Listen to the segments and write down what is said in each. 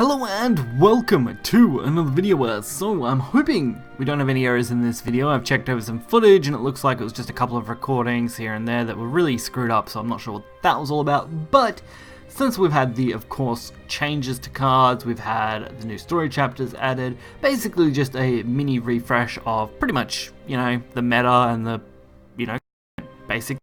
Hello and welcome to another video. So I'm hoping we don't have any errors in this video. I've checked over some footage and it looks like it was just a couple of recordings here and there that were really screwed up, so I'm not sure what that was all about. But since we've had the, of course, changes to cards, we've had the new story chapters added, basically just a mini refresh of pretty much, you know, the meta and the, you know, basic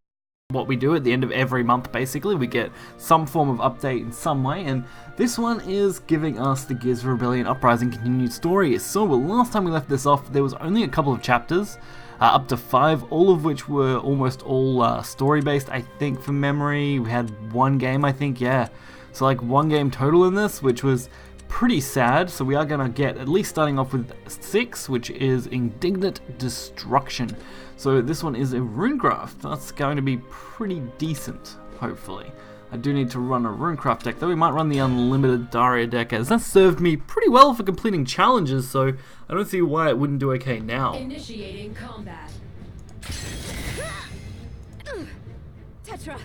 what we do at the end of every month. Basically we get some form of update in some way, and this one is giving us the Gears of Rebellion Uprising continued story. So last time we left this off, there was only a couple of chapters, up to 5, all of which were almost all story based, I think, from memory. We had one game, I think, yeah, so like one game total in this, which was pretty sad. So we are gonna get, at least starting off with 6, which is Indignant Destruction. So this one is a runecraft. That's going to be pretty decent, hopefully. I do need to run a runecraft deck, though. We might run the unlimited Daria deck, as that served me pretty well for completing challenges, so I don't see why it wouldn't do okay now. Initiating combat. Tetra,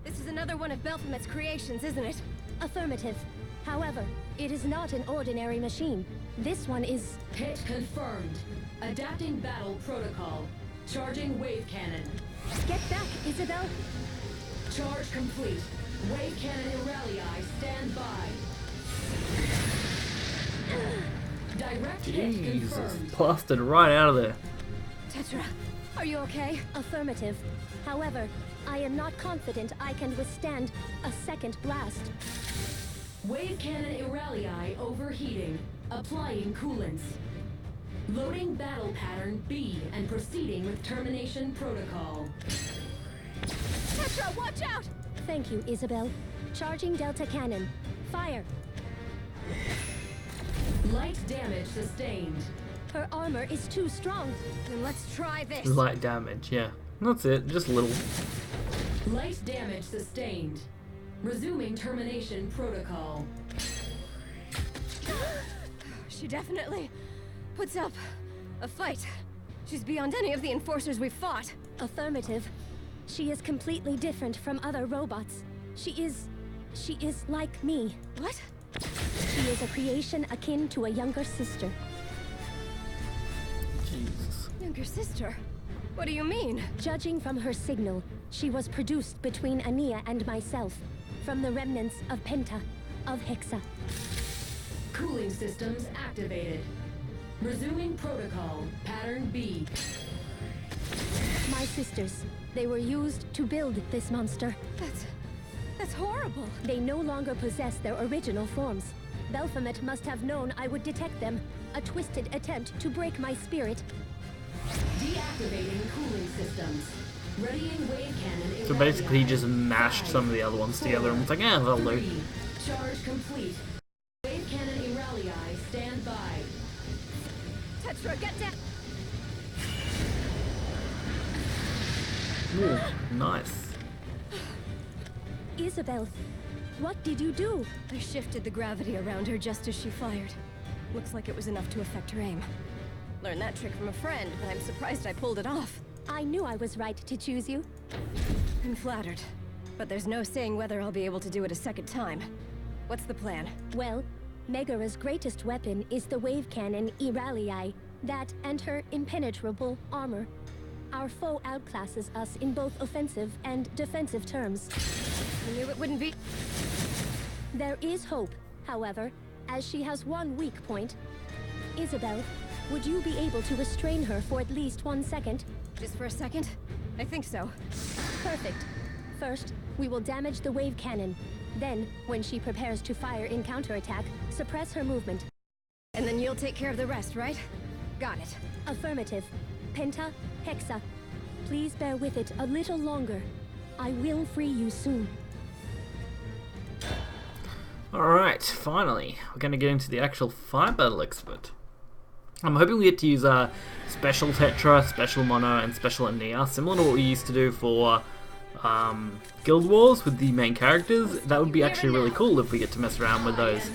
this is another one of Belphomet's creations, isn't it? Affirmative. However, it is not an ordinary machine. This one is... Hit confirmed. Adapting battle protocol. Charging wave cannon. Get back, Isabel! Charge complete. Wave cannon Aurelii, stand by. Direct hit Jesus, confirmed. blasted right out of there. Tetra, are you okay? Affirmative. However, I am not confident I can withstand a second blast. Wave cannon Aurelii overheating. Applying coolants. Loading battle pattern B and proceeding with termination protocol. Tetra, watch out! Thank you, Isabel. Charging Delta Cannon. Fire! Light damage sustained. Her armor is too strong. Then let's try this. Light damage, yeah. That's it, just a little. Light damage sustained. Resuming termination protocol. She definitely puts up a fight. She's beyond any of the enforcers we've fought. Affirmative. She is completely different from other robots. She is like me. What? She is a creation akin to a younger sister. Jesus. Younger sister? What do you mean? Judging from her signal, she was produced between Ania and myself, from the remnants of Penta, of Hexa. Cooling systems activated. Resuming protocol, pattern B. My sisters. They were used to build this monster. That's horrible. They no longer possess their original forms. Belphomet must have known I would detect them. A twisted attempt to break my spirit. Deactivating cooling systems. Readying wave cannon. So basically he just mashed some of the other ones together and was like, yeah, that'll do. Charge complete. Wave cannon Aurelii, stand by. Tetra, get down! Ooh, nice. Isabel, what did you do? I shifted the gravity around her just as she fired. Looks like it was enough to affect her aim. Learned that trick from a friend, but I'm surprised I pulled it off. I knew I was right to choose you. I'm flattered, but there's no saying whether I'll be able to do it a second time. What's the plan? Well, Megara's greatest weapon is the wave cannon Aurelii. That and her impenetrable armor. Our foe outclasses us in both offensive and defensive terms. I knew it wouldn't be... There is hope, however, as she has one weak point. Isabel, would you be able to restrain her for at least 1 second? Just for a second? I think so. Perfect. First, we will damage the wave cannon. Then, when she prepares to fire in counterattack, suppress her movement. And then you'll take care of the rest, right? Got it. Affirmative. Penta, Hexa, please bear with it a little longer. I will free you soon. Alright, finally. We're going to get into the actual fire battle expert. I'm hoping we get to use Special Tetra, Special Mono, and Special Ania, similar to what we used to do for Guild Wars with the main characters. That would be actually really cool if we get to mess around with those.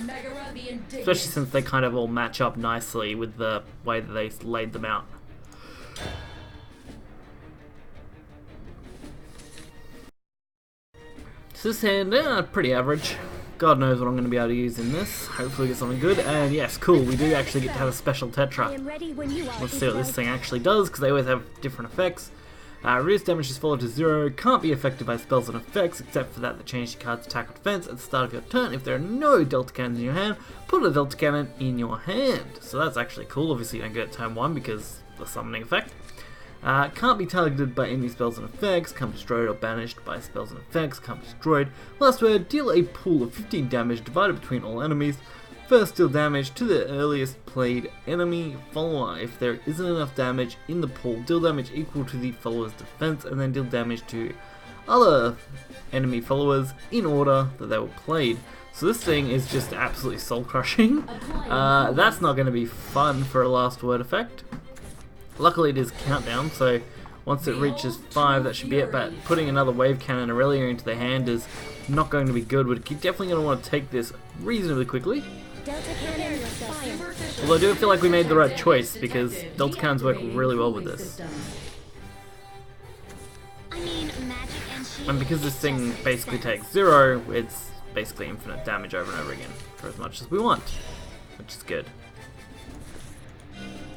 Especially since they kind of all match up nicely with the way that they laid them out. So this hand, pretty average. God knows what I'm going to be able to use in this. Hopefully get something good. And yes, cool, we do actually get to have a special Tetra. Let's see what this thing actually does, because they always have different effects. Reduce damage is followed to 0, can't be affected by spells and effects, except for that change the card's attack or defense at the start of your turn. If there are no Delta Cannons in your hand, put a Delta Cannon in your hand. So that's actually cool. Obviously you don't get it turn 1 because the summoning effect. Can't be targeted by enemy spells and effects, can't be destroyed or banished by spells and effects, can't be destroyed. Last word, deal a pool of 15 damage divided between all enemies. First, deal damage to the earliest played enemy follower. If there isn't enough damage in the pool, deal damage equal to the follower's defense, and then deal damage to other enemy followers in order that they were played. So this thing is just absolutely soul-crushing. That's not going to be fun for a last word effect. Luckily it is countdown, so once it reaches 5 that should be it, but putting another wave cannon Aurelia into the hand is not going to be good. We're definitely going to want to take this reasonably quickly. Although I do feel like we made the right choice, because Delta Cannons work really well with this. And because this thing basically takes 0, it's basically infinite damage over and over again, for as much as we want, which is good.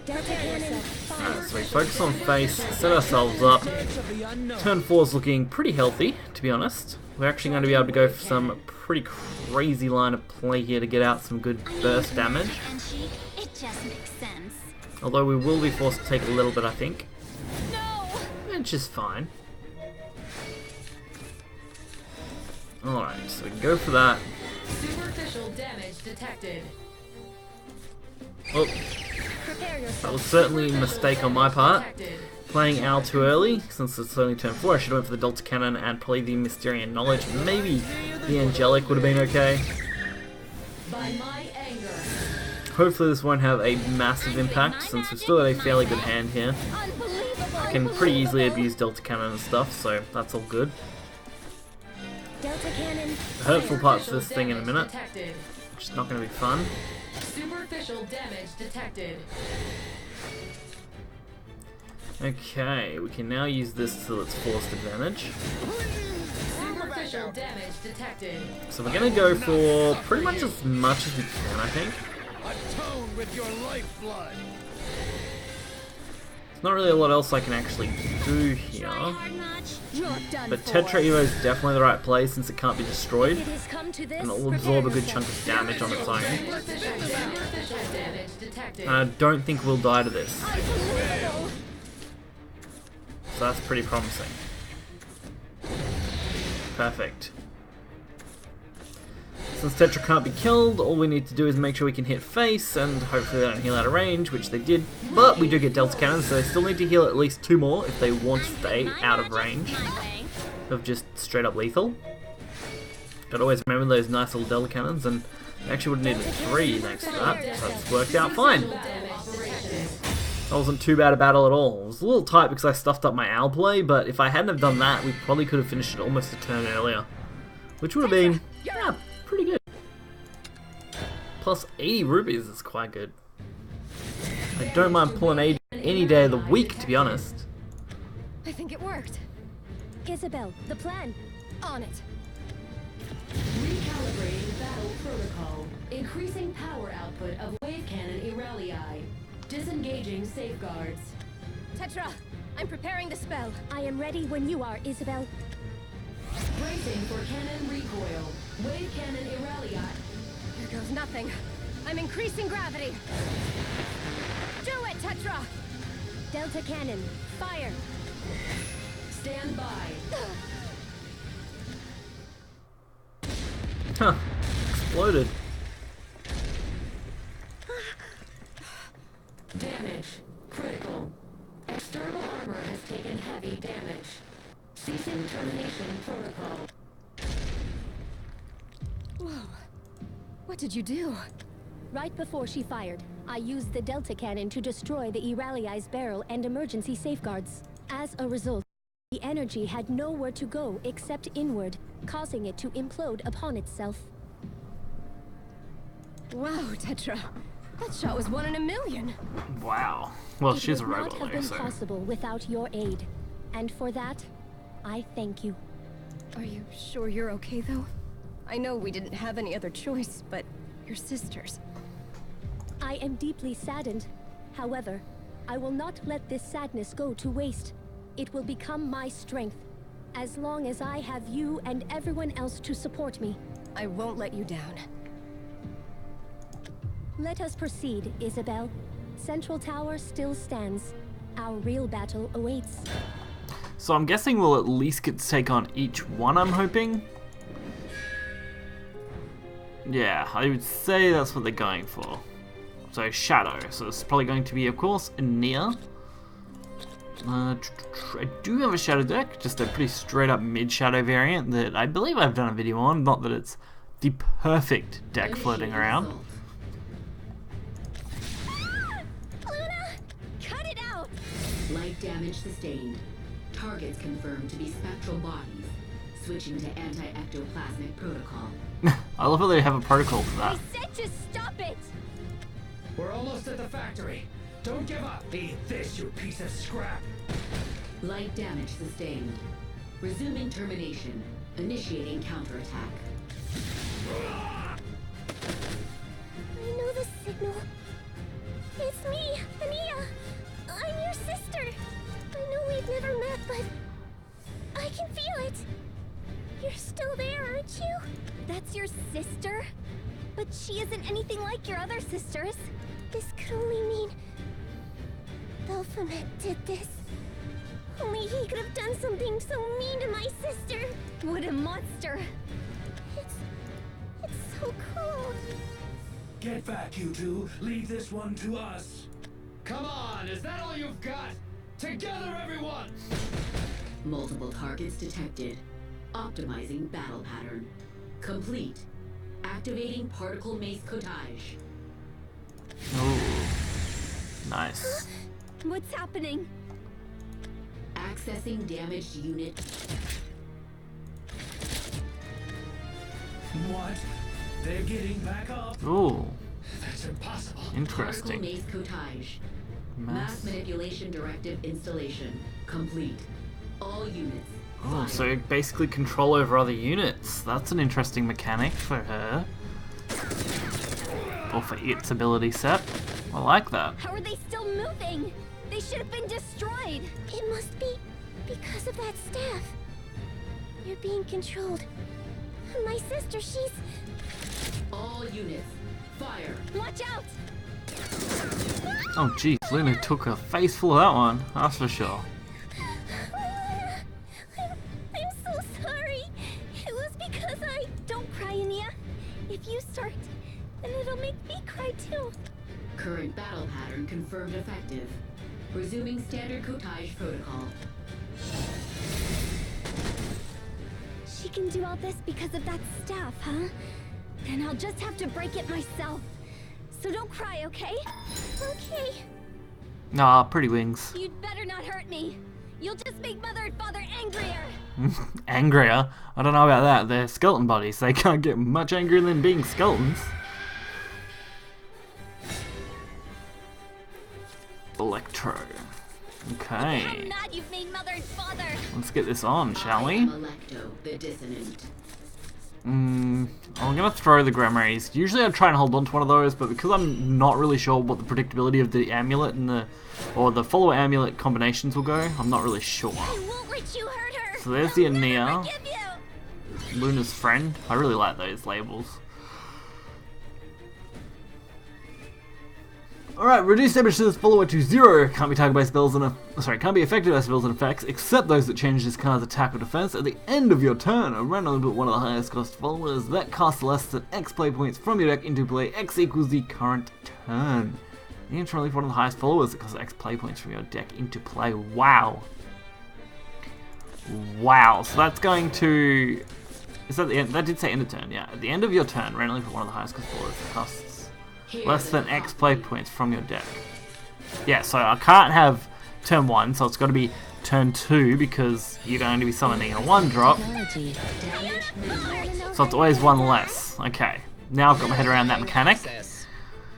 Alright, so we focus on face, set ourselves up. Turn 4's looking pretty healthy, to be honest. We're actually going to be able to go for some pretty crazy line of play here to get out some good burst damage. Although we will be forced to take a little bit, I think. Which is fine. Alright, so we can go for that. Superficial damage detected. Oh. That was certainly a mistake on my part. Playing Owl too early, since it's only turn 4, I should have went for the Delta Cannon and probably the Mysterian Knowledge. Maybe the Angelic would have been okay. By my anger. Hopefully this won't have a massive impact, since we've still got a fairly good hand here. I can pretty easily abuse Delta Cannon and stuff, so that's all good. The hurtful part's this thing in a minute, which is not going to be fun. Superficial damage detected. Okay, we can now use this till it's forced advantage. Superficial damage detected. So we're going to go for pretty much as much as we can, I think. Atone with your lifeblood. There's not really a lot else I can actually do here. But Tetra Evo is definitely the right play since it can't be destroyed. And it will absorb a good chunk of damage on its own. And I don't think we'll die to this. So that's pretty promising. Perfect. Since Tetra can't be killed, all we need to do is make sure we can hit face, and hopefully they don't heal out of range, which they did. But we do get Delta Cannons, so they still need to heal at least 2 more if they want to stay out of range of just straight up lethal. But always remember those nice little Delta Cannons, and they actually would have needed 3 thanks to that, so it's worked out fine. That wasn't too bad a battle at all. It was a little tight because I stuffed up my owl play, but if I hadn't have done that, we probably could have finished it almost a turn earlier. Which would have been, yeah, pretty good. Plus 80 rupees is quite good. I don't mind pulling 80 any day of the week, to be honest. I think it worked. Isabel, the plan. On it. Recalibrating battle protocol. Increasing power output of wave cannon Iralii. Disengaging safeguards. Tetra, I'm preparing the spell. I am ready when you are, Isabel. Bracing for cannon recoil. Wave cannon Iralii. Here goes nothing. I'm increasing gravity. Do it, Tetra! Delta Cannon, fire! Stand by. Huh. Exploded. Damage. Critical. External armor has taken heavy damage. Ceasing termination protocol. Whoa. What did you do? Right before she fired, I used the Delta Cannon to destroy the Iralii's barrel and emergency safeguards. As a result, the energy had nowhere to go except inward, causing it to implode upon itself. Wow, Tetra. That shot was 1 in a million. Wow. Well, she's a robot, It would not have been possible without your aid. And for that, I thank you. Are you sure you're okay, though? I know we didn't have any other choice, but your sisters. I am deeply saddened. However, I will not let this sadness go to waste. It will become my strength, as long as I have you and everyone else to support me. I won't let you down. Let us proceed, Isabel. Central Tower still stands. Our real battle awaits. So I'm guessing we'll at least get to take on each one, I'm hoping. Yeah, I would say that's what they're going for. So Shadow, so it's probably going to be, of course, Nia. I do have a Shadow deck, just a pretty straight up mid-Shadow variant that I believe I've done a video on, not that it's the perfect deck floating around. Luna! Cut it out! Light damage sustained. Targets confirmed to be spectral bodies. Switching to anti-ectoplasmic protocol. I love how they have a protocol for that. I said just stop it! We're almost at the factory. Don't give up. Eat this, you piece of scrap. Light damage sustained. Resuming termination. Initiating counterattack. I know the signal. It's me, Ania. I'm your sister. I know we've never met, but I can feel it. You're still there, aren't you? That's your sister? But she isn't anything like your other sisters. This could only mean Belphomet did this. Only he could have done something so mean to my sister. What a monster. It's so cool. Get back, you two. Leave this one to us. Come on, is that all you've got? Together, everyone! Multiple targets detected. Optimizing battle pattern. Complete. Activating particle mace cottage. Ooh, nice. What's happening? Accessing damaged unit. What? They're getting back up. Ooh, That's impossible. Particle interesting. mace cottage. Mass manipulation directive installation. Complete. All units. Oh, so basically control over other units. That's an interesting mechanic for her. Or for its ability set. I like that. How are they still moving? They should have been destroyed. It must be because of that staff. You're being controlled. My sister, she's... All units. Fire. Watch out! Oh geez, Luna took a face full of that one, that's for sure. I'm so sorry. It was because I... Don't cry, Ania. If you start, then it'll make me cry too. Current battle pattern confirmed effective. Resuming standard cottage protocol. She can do all this because of that staff, huh? Then I'll just have to break it myself. So don't cry, okay? Okay. Nah, pretty wings. You'd better not hurt me. You'll just make Mother and Father angrier. Angrier? I don't know about that. They're skeleton bodies. They can't get much angrier than being skeletons. Electro. Okay. How mad you've made Mother and Father. Let's get this on, shall I we? am Electo, the dissonant. I'm gonna throw the Gremmaries. Usually I'd try and hold on to one of those, but because I'm not really sure what the predictability of the amulet and the follower amulet combinations will go, I'm not really sure. I won't let you hurt her. So there's the I'll never Ania. forgive you. Luna's friend. I really like those labels. Alright, reduce damage to this follower to 0. Can't be targeted by spells and can't be affected by spells and effects, except those that change this card's attack or defense. At the end of your turn, randomly put one of the highest cost followers that costs less than X play points from your deck into play. X equals the current turn. You can relieve one of the highest followers that costs X play points from your deck into play. Wow. Wow. So that's going to... Is that the end? That did say end of turn, yeah. At the end of your turn, randomly put one of the highest cost followers that costs less than X play points from your deck. Yeah, so I can't have turn 1, so it's got to be turn 2 because you're going to be summoning a 1-drop. So it's always one less. Okay, now I've got my head around that mechanic.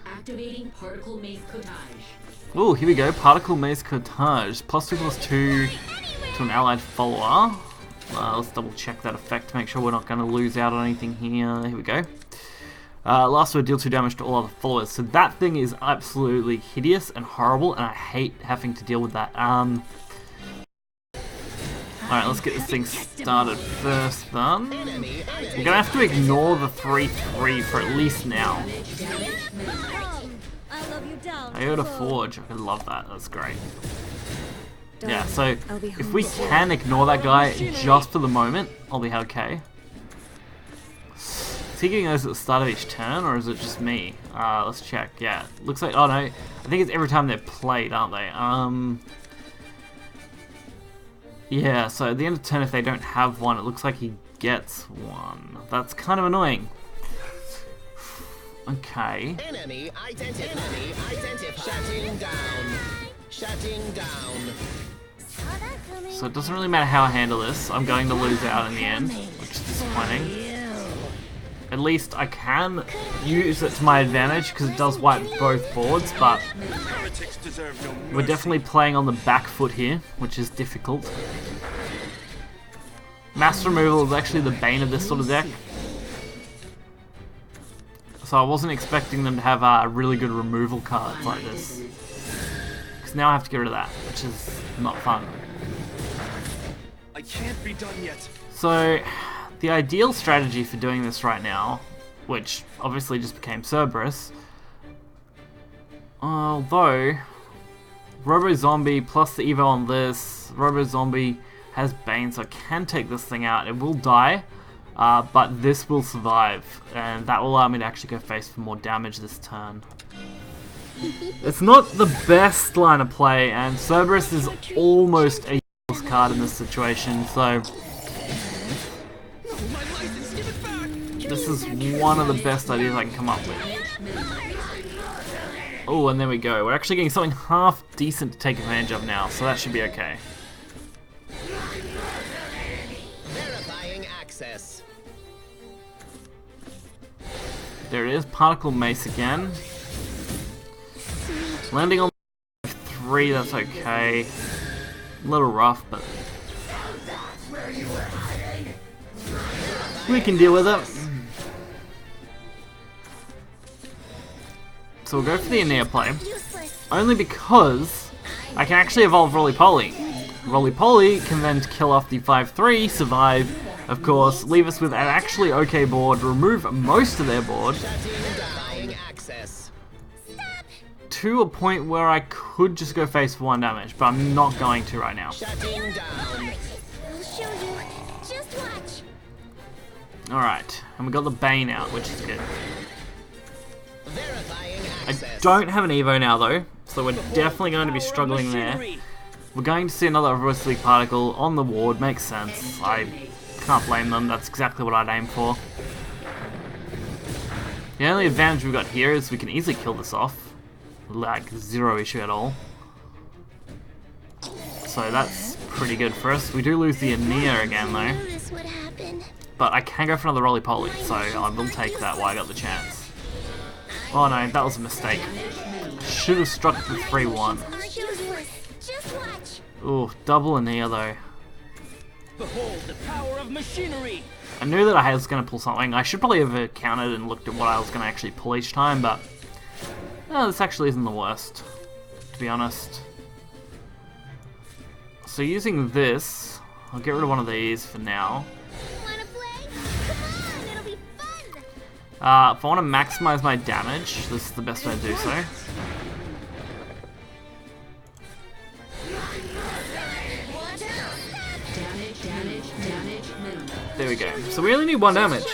Activating particle mace cottage. Ooh, here we go. Particle mace cottage. +2/+2 to an allied follower. Let's double check that effect to make sure we're not going to lose out on anything here. Here we go. Last word, deal 2 damage to all other followers. So that thing is absolutely hideous and horrible, and I hate having to deal with that. Alright, let's get this thing started first then. We're gonna have to ignore the 3-3 for at least now. Iota Forge, I love that, that's great. Yeah, so if we can ignore that guy just for the moment, I'll be okay. Is he getting those at the start of each turn, or is it just me? Let's check. Yeah, looks like, oh no, I think it's every time they're played, aren't they? Yeah, so at the end of the turn, if they don't have one, it looks like he gets one. That's kind of annoying. Okay. Enemy identified. Shutting down. So it doesn't really matter how I handle this. I'm going to lose out in the end, which is disappointing. At least I can use it to my advantage because it does wipe both boards, but we're definitely playing on the back foot here, which is difficult. Mass removal is actually the bane of this sort of deck. So I wasn't expecting them to have really good removal cards like this. Because now I have to get rid of that, which is not fun. I can't be done yet. So the ideal strategy for doing this right now, which obviously just became Cerberus, although Robo Zombie plus the Evo on this, Robo Zombie has Bane, so I can take this thing out. It will die, but this will survive, and that will allow me to actually go face for more damage this turn. It's not the best line of play, and Cerberus is almost a useless card in this situation, so this is one of the best ideas I can come up with. Oh, and there we go. We're actually getting something half decent to take advantage of now, so that should be okay. Verifying access. There it is, Particle Mace again. Landing on 3, that's okay. A little rough, but we can deal with it. So we'll go for the Aeneas play, only because I can actually evolve Roly-Poly. Roly-Poly can then kill off the 5-3, survive, of course, leave us with an actually okay board, remove most of their board, to a point where I could just go face for 1 damage, but I'm not going to right now. Alright, and we got the Bane out, which is good. I don't have an Evo now though, so we're definitely going to be struggling there. We're going to see another Reverse League Particle on the ward, makes sense. I can't blame them, that's exactly what I'd aim for. The only advantage we've got here is we can easily kill this off. Like, zero issue at all. So that's pretty good for us. We do lose the Aeneas again though. But I can go for another Roly-Poly, so I will take that while I got the chance. Oh no, that was a mistake. Should have struck the 3-1. Ooh, double Aeneas though. Behold the power of machinery. I knew that I was going to pull something. I should probably have counted and looked at what I was going to actually pull each time, but this actually isn't the worst, to be honest. So using this, I'll get rid of one of these for now. If I want to maximize my damage, this is the best way to do so. There we go. So we only need 1 damage,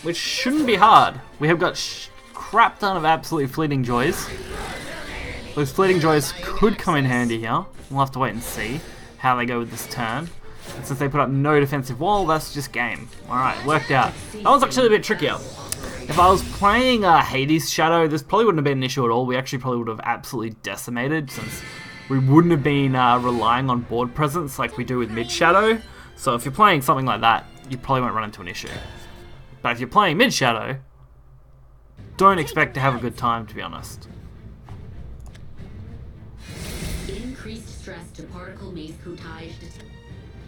which shouldn't be hard. We have got crap ton of absolutely fleeting joys. Those fleeting joys could come in handy here. We'll have to wait and see how they go with this turn. And since they put up no defensive wall, that's just game. Alright, worked out. That was actually a bit trickier. If I was playing Hades Shadow, this probably wouldn't have been an issue at all. We actually probably would have absolutely decimated, since we wouldn't have been relying on board presence like we do with Mid Shadow. So if you're playing something like that, you probably won't run into an issue. But if you're playing Mid Shadow, don't expect to have a good time, to be honest. Increased stress to particle mace coutage.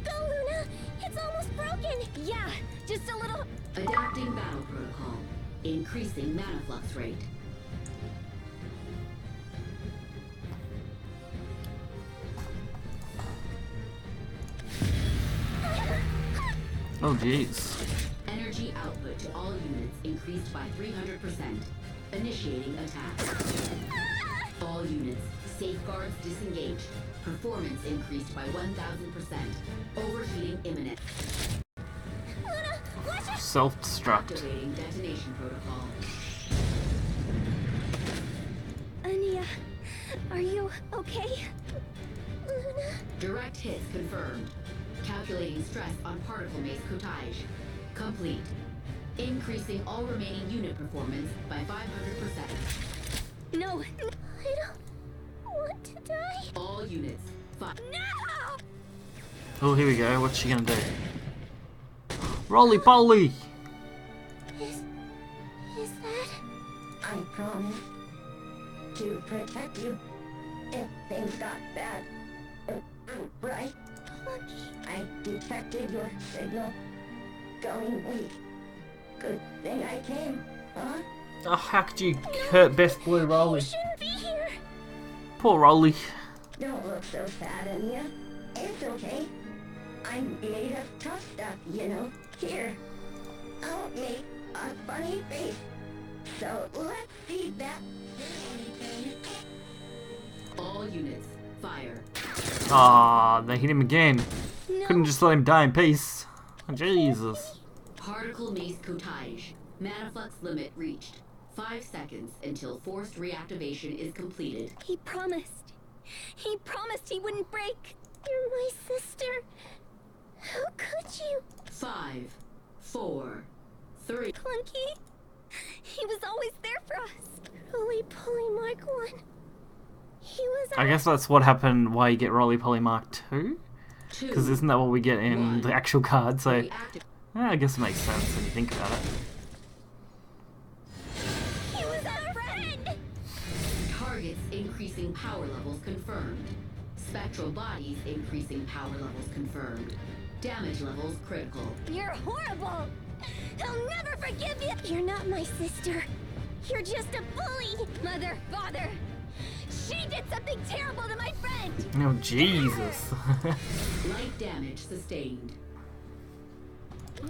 Go, Luna! It's almost broken! Yeah, just a little... Adapting battle protocol. Increasing mana flux rate. Oh jeez. Energy output to all units increased by 300%. Initiating attack. All units, safeguards disengaged. Performance increased by 1000%. Overheating imminent. Luna, watch your... Self-destruct. Activating detonation protocol. Ania, are you okay? Luna? Direct hits confirmed. Calculating stress on particle mace cotage. Complete. Increasing all remaining unit performance by 500%. No, I don't want to die. All units, No! Oh, here we go. What's she gonna do? Roly poly! Is that... I promise to protect you if things got bad. Right? I detected your signal going weak. Good thing I came, huh? Oh, how could you hurt Best Boy Roly? You shouldn't be here. Poor Roly. Don't look so sad, Anya. It's okay. I'm made of tough stuff, you know. Here, I'll make a funny face. So let's see that. all units, fire. Ah, they hit him again. No. Couldn't just let him die in peace. Jesus. Particle mace cotage. Mana flux limit reached. 5 seconds until forced reactivation is completed. He promised. He promised he wouldn't break. You're my sister. How could you? 5, 4, 3. Clunky. He was always there for us. Roly Poly Mark 1. He was I guess that's what happened why you get Roly Poly Mark 2? 2. Because isn't that what we get in One. the actual card? So, Reactive. yeah, I guess it makes sense when you think about it. He was our friend. Targets increasing power levels confirmed. Spectral bodies increasing power levels confirmed. Damage levels critical. You're horrible. He'll never forgive you. You're not my sister. You're just a bully. Mother, father. She did something terrible to my friend. Oh, Jesus. Light damage sustained.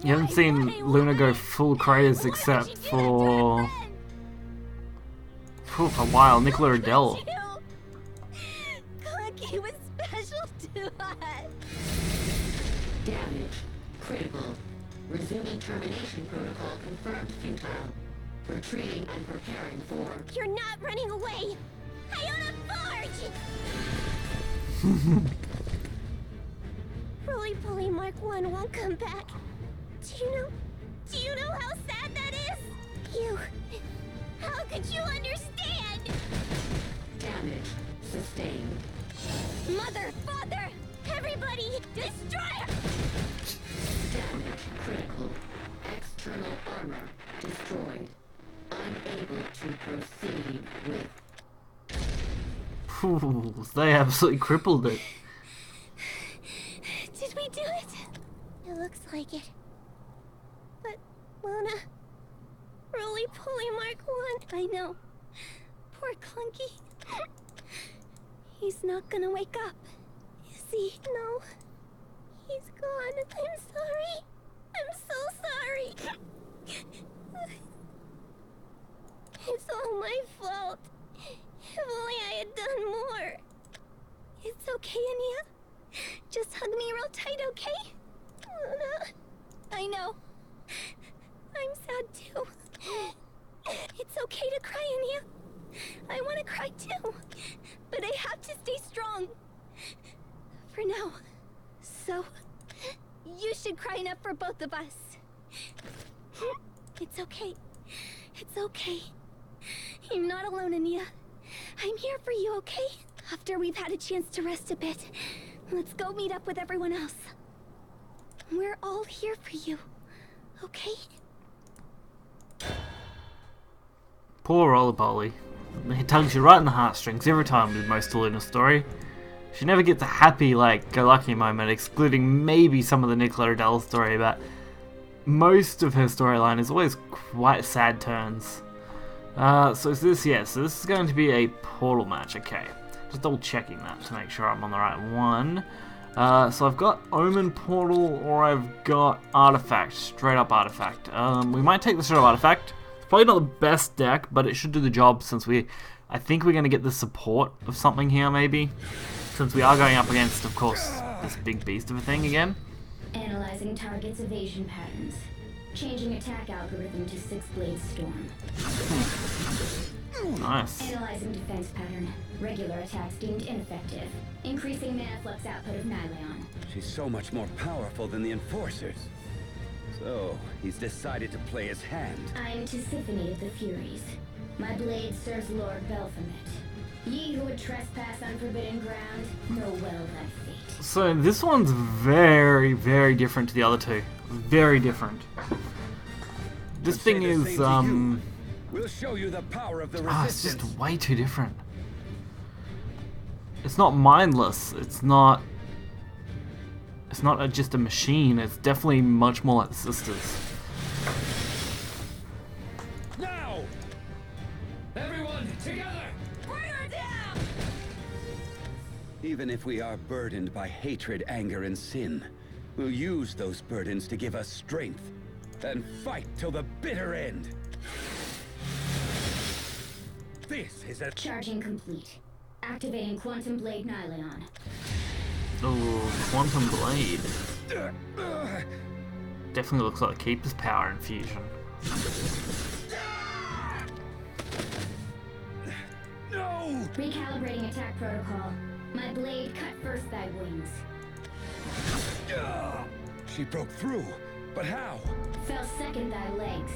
You haven't seen Luna go full Kratos except for a while. Nicola Adele. Clunky was special to us. Damage critical. Resuming termination protocol confirmed futile. Retreating and preparing for. You're not running away. Iona Forge! Roly Poly Mark 1 won't come back. Do you know how sad that is? How could you understand? Damage sustained. Mother, father, everybody, destroy her! Damage critical. External armor destroyed. Unable to proceed with. Ooh, they absolutely crippled it. Did we do it? It looks like it. But, Luna... Roly Poly Mark 1, I know. Poor Clunky. He's not gonna wake up, is he? No. He's gone. I'm sorry. I'm so sorry. It's all my fault. If only I had done more. It's okay, Ania. Just hug me real tight, okay? Luna. I know. I'm sad too. It's okay to cry, Ania. I want to cry too. But I have to stay strong. For now. So, you should cry enough for both of us. It's okay. It's okay. You're not alone, Ania. I'm here for you, okay? After we've had a chance to rest a bit, let's go meet up with everyone else. We're all here for you, okay? Poor Roly Poly. He tugs you right in the heartstrings every time with most of Luna's story. She never gets a happy, like, go-lucky moment, excluding maybe some of the Nicola Adele story, but most of her storyline is always quite sad turns. So is this, yes, so this is going to be a portal match, okay. Just double checking that to make sure I'm on the right one. So I've got Omen Portal or I've got Artifact, straight up Artifact. We might take the straight up Artifact. It's probably not the best deck, but it should do the job since I think we're going to get the support of something here maybe. Since we are going up against, of course, this big beast of a thing again. Analyzing target's evasion patterns. Changing attack algorithm to Six-Blade Storm. Nice. Analyzing defense pattern. Regular attacks deemed ineffective. Increasing mana flux output of Nylon. She's so much more powerful than the Enforcers. So, he's decided to play his hand. I'm Tisiphone of the Furies. My blade serves Lord Belphomet. Ye who would trespass on forbidden ground, know well thy fate. So this one's very, very different to the other two. Very different. This thing is, We'll show you the power of the it's resistance. just way too different. It's not mindless. It's not just a machine. It's definitely much more like the sisters. Now! Everyone, together! Even if we are burdened by hatred, anger, and sin, we'll use those burdens to give us strength and fight till the bitter end. This is a Charging complete. Activating Quantum Blade Nylon. Oh, Quantum Blade. Definitely looks like the Keeper's Power infusion. no. Recalibrating attack protocol. My blade cut first thy wings. She broke through, but how? Fell second thy legs.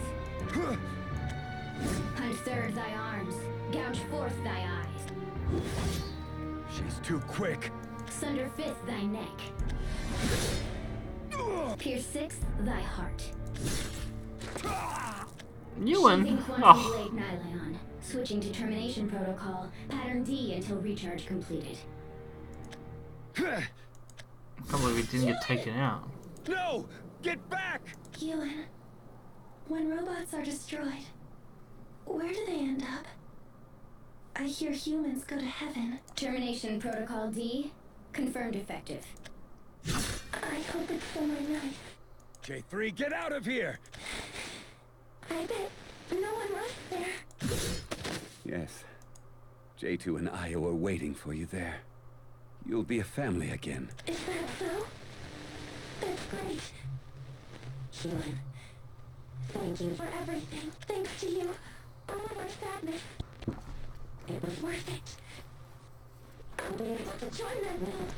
Hunt third thy arms. Gouge forth thy eyes. She's too quick. Sunder fifth thy neck. Pierce sixth thy heart. Ewan. Sheathing Quantum Oh. Blade Nylon. Switching to termination protocol. Pattern D until recharge completed. I can't believe we didn't get taken out. No! Get back! Ewan, when robots are destroyed, where do they end up? I hear humans go to heaven. Termination protocol D. Confirmed effective. I hope it's for my knife. J3, get out of here! I bet no one was there. Yes. J2 and Io are waiting for you there. You'll be a family again. Is that so? That's great. Ewan, thank you for everything. Thanks to you, all of our sadness. It was worth it. I'll be able to join them now.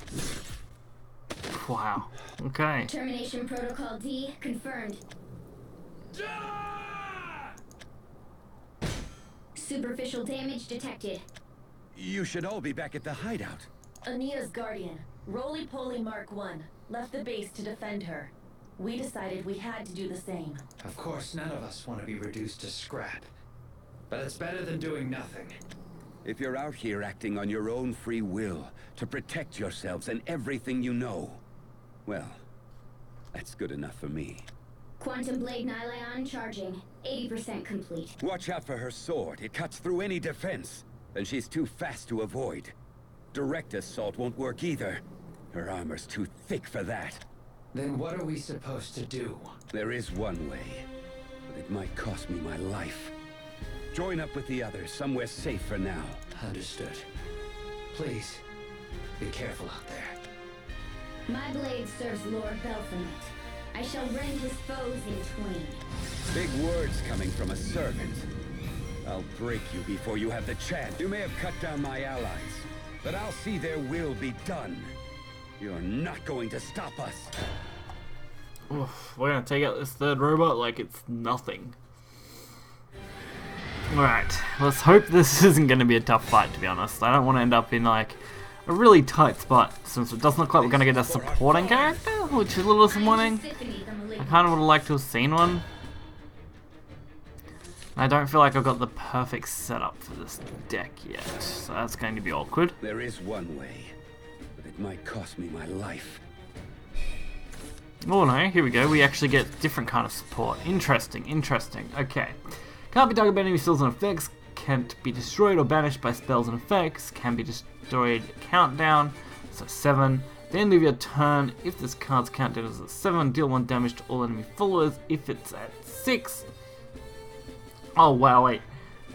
Wow. Okay. Termination protocol D. Confirmed. Superficial damage detected. You should all be back at the hideout. Anita's guardian, Roly-Poly Mark I, left the base to defend her. We decided we had to do the same. Of course, none of us want to be reduced to scrap. But it's better than doing nothing. If you're out here acting on your own free will to protect yourselves and everything you know, well, that's good enough for me. Quantum Blade Nylon charging. 80% complete. Watch out for her sword. It cuts through any defense. And she's too fast to avoid. Direct assault won't work either. Her armor's too thick for that. Then what are we supposed to do? There is one way, but it might cost me my life. Join up with the others, somewhere safe for now. Understood. Please, be careful out there. My blade serves Lord Belphomet. I shall rend his foes in twain. Big words coming from a servant. I'll break you before you have the chance. You may have cut down my allies, but I'll see their will be done. You're not going to stop us. Oof, we're gonna take out this third robot like it's nothing. Alright, let's hope this isn't gonna be a tough fight, to be honest. I don't want to end up in like a really tight spot, since it doesn't look like we're gonna get a supporting character, which is a little disappointing. I kind of would have liked to have seen one. I don't feel like I've got the perfect setup for this deck yet, so that's going to be awkward. There is one way. might cost me my life. Oh no, here we go. We actually get different kind of support. Interesting, interesting. Okay. Can't be targeted by enemy spells and effects. Can't be destroyed or banished by spells and effects. Can be destroyed countdown. So 7. At the end of your turn, if this card's countdown is at 7, deal 1 damage to all enemy followers. If it's at 6... Oh wow, wait.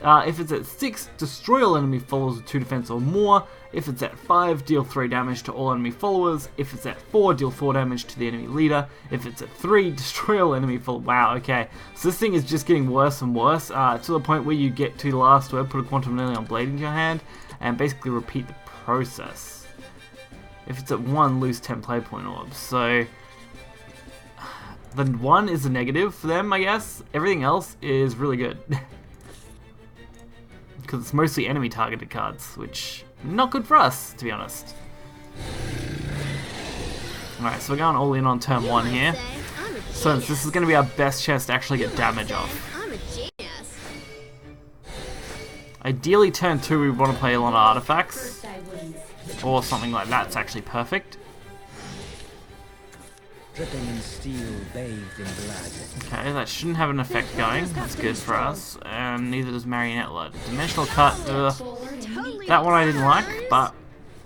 If it's at 6, destroy all enemy followers with 2 defense or more. If it's at 5, deal 3 damage to all enemy followers. If it's at 4, deal 4 damage to the enemy leader. If it's at 3, destroy all enemy followers. Wow, okay. So this thing is just getting worse and worse, to the point where you get to the last word, put a Quantum Neon Blade into your hand, and basically repeat the process. If it's at 1, lose 10 play point orbs. So the 1 is a negative for them, I guess. Everything else is really good. Because it's mostly enemy targeted cards, which not good for us, to be honest. Alright, so we're going all in on turn 1 here. So this is going to be our best chance to actually get damage off. Ideally turn 2 we want to play a lot of artifacts. Or something like that's actually perfect. Dripping in steel, bathed in blood. Okay, that shouldn't have an effect going. That's good for us. And neither does Marionette Lord. Dimensional Cut, that one I didn't like, but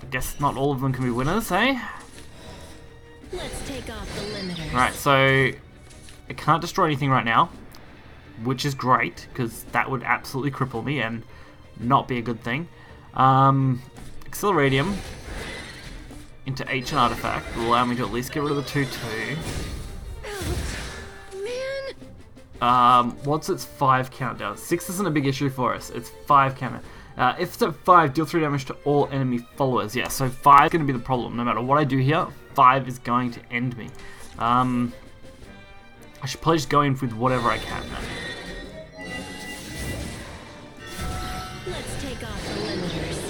I guess not all of them can be winners, eh? Let's take off the limiters. Alright, so it can't destroy anything right now, which is great, because that would absolutely cripple me and not be a good thing. Acceleradium into H and Artifact will allow me to at least get rid of the 2/2. What's its 5 countdown? 6 isn't a big issue for us. It's 5 countdown. If it's at 5, deal 3 damage to all enemy followers. Yeah, so 5 is going to be the problem. No matter what I do here, 5 is going to end me. I should probably just go in with whatever I can then. Let's take off the limiters.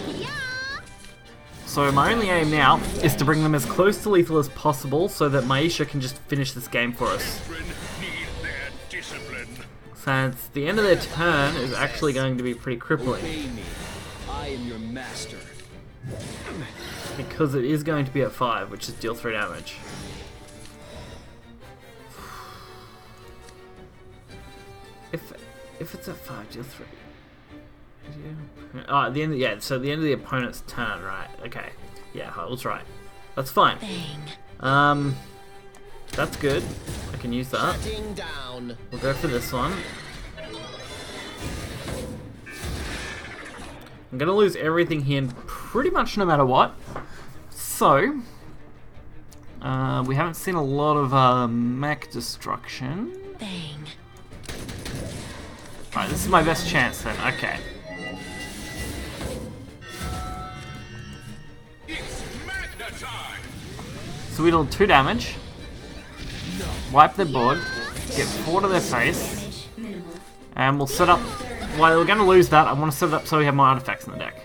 So my only aim now is to bring them as close to lethal as possible so that Maisha can just finish this game for us. Since the end of their turn is actually going to be pretty crippling. I am your master. Because it is going to be at 5, which is deal 3 damage. If it's at 5, deal 3. Oh, at the end of, yeah, so at the end of the opponent's turn, right? Okay. Yeah, I was right. That's fine. That's good. I can use that. We'll go for this one. I'm gonna lose everything here pretty much no matter what. So we haven't seen a lot of mech destruction. Alright, this is my best chance then. Okay. So we deal 2 damage, wipe their board, get 4 to their face, and we'll set up, while we're going to lose that, I want to set it up so we have more artifacts in the deck.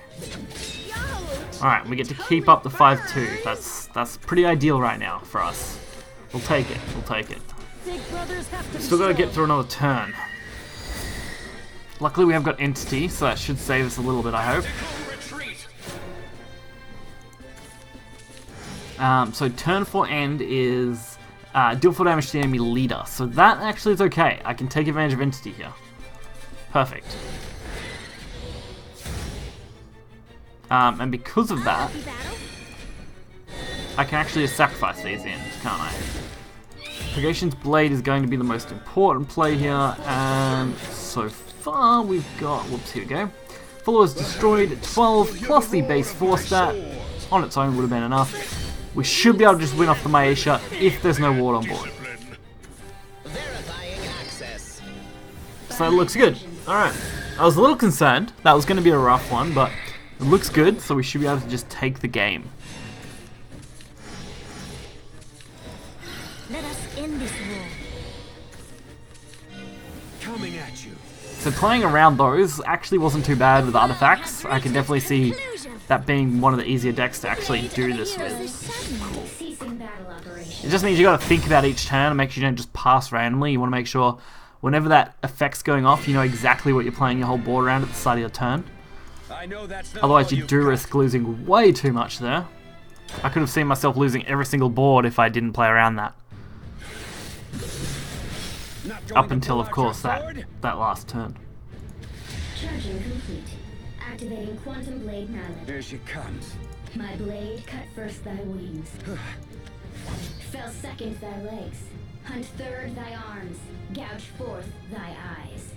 Alright, we get to keep up the 5/2, that's pretty ideal right now for us. We'll take it, we'll take it. Still got to get through another turn. Luckily we have got Entity, so that should save us a little bit, I hope. So turn 4 end is deal 4 damage to the enemy leader. So that actually is okay. I can take advantage of Entity here. Perfect. And because of that, I can actually just sacrifice these in, can't I? Purgation's Blade is going to be the most important play here, and so far we've got, whoops, here we go. Followers destroyed, 12 plus the base 4 stat. On its own would have been enough. We should be able to just win off the Maisha if there's no ward on board. So that looks good. Alright. I was a little concerned. That was going to be a rough one, but it looks good, so we should be able to just take the game. Let us end this war. Coming at you. So playing around those actually wasn't too bad with artifacts. I can definitely see that being one of the easier decks to actually do this with. Cool. It just means you got to think about each turn and make sure you don't just pass randomly. You want to make sure whenever that effect's going off, you know exactly what you're playing your whole board around at the start of your turn. Otherwise you do risk losing way too much there. I could have seen myself losing every single board if I didn't play around that. Up until, of course, that last turn. Charging complete. Activating Quantum Blade Mallet. Here she comes. My blade cut first thy wings. Fell second thy legs. Hunt third thy arms. Gouge forth thy eyes.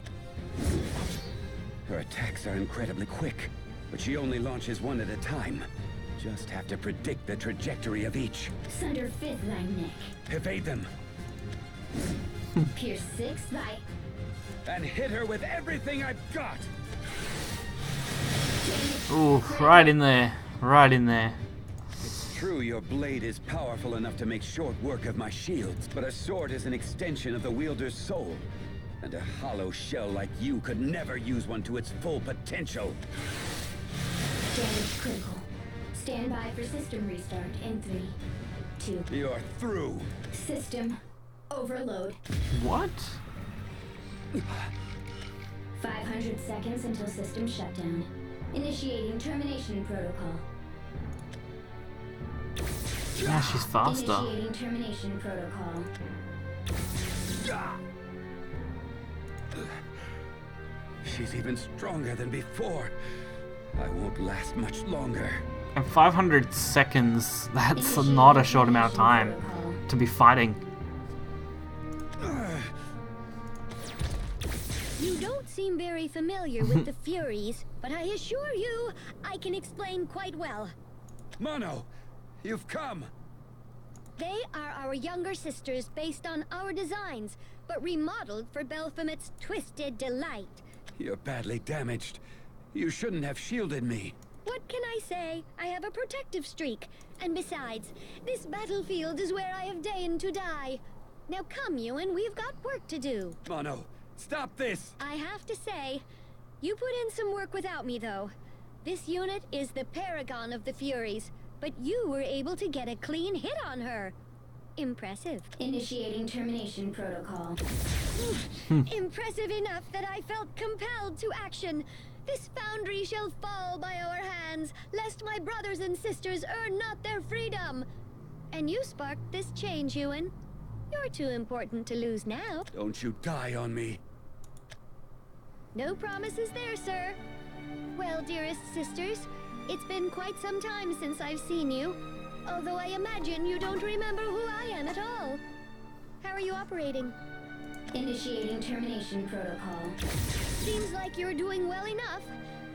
Her attacks are incredibly quick, but she only launches one at a time. Just have to predict the trajectory of each. Sunder fifth thy neck. Evade them. Pierce sixth thy... And hit her with everything I've got! Ooh, right in there. Right in there. It's true your blade is powerful enough to make short work of my shields, but a sword is an extension of the wielder's soul. And a hollow shell like you could never use one to its full potential. Damage critical. Stand by for system restart in 3, 2... You're through. System overload. What? 500 seconds until system shutdown. Initiating termination protocol. Yeah, she's faster. Initiating termination protocol. She's even stronger than before. I won't last much longer. And 500 seconds, that's not a short amount of time to be fighting. You don't seem very familiar with the Furies, but I assure you, I can explain quite well. Mono, you've come. They are our younger sisters based on our designs, but remodeled for Belphomet's twisted delight. You're badly damaged. You shouldn't have shielded me. What can I say? I have a protective streak. And besides, this battlefield is where I have deigned to die. Now come, Ewan, we've got work to do. Mono, stop this! I have to say, you put in some work without me, though. This unit is the paragon of the Furies, but you were able to get a clean hit on her. Impressive. Initiating termination protocol. Impressive enough that I felt compelled to action. This foundry shall fall by our hands, lest my brothers and sisters earn not their freedom. And you sparked this change, Ewan. You're too important to lose now. Don't you die on me. No promises there, sir. Well, dearest sisters, it's been quite some time since I've seen you. Although I imagine you don't remember who I am at all. How are you operating? Initiating termination protocol. Seems like you're doing well enough.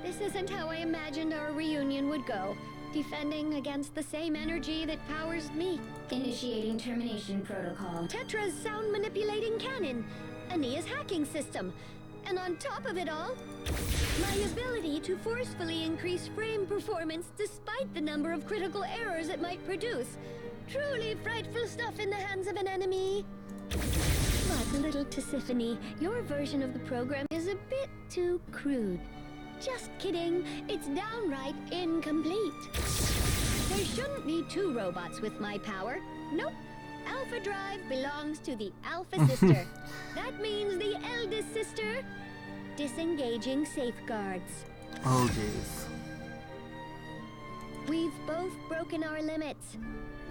This isn't how I imagined our reunion would go. Defending against the same energy that powers me. Initiating termination protocol. Tetra's sound manipulating cannon. Ania's hacking system. And on top of it all, my ability to forcefully increase frame performance despite the number of critical errors it might produce. Truly frightful stuff in the hands of an enemy. But, little Tisiphone, your version of the program is a bit too crude. Just kidding, it's downright incomplete. There shouldn't be two robots with my power. Nope. Alpha Drive belongs to the Alpha Sister. That means the eldest sister disengaging safeguards. Oh, jeez. We've both broken our limits.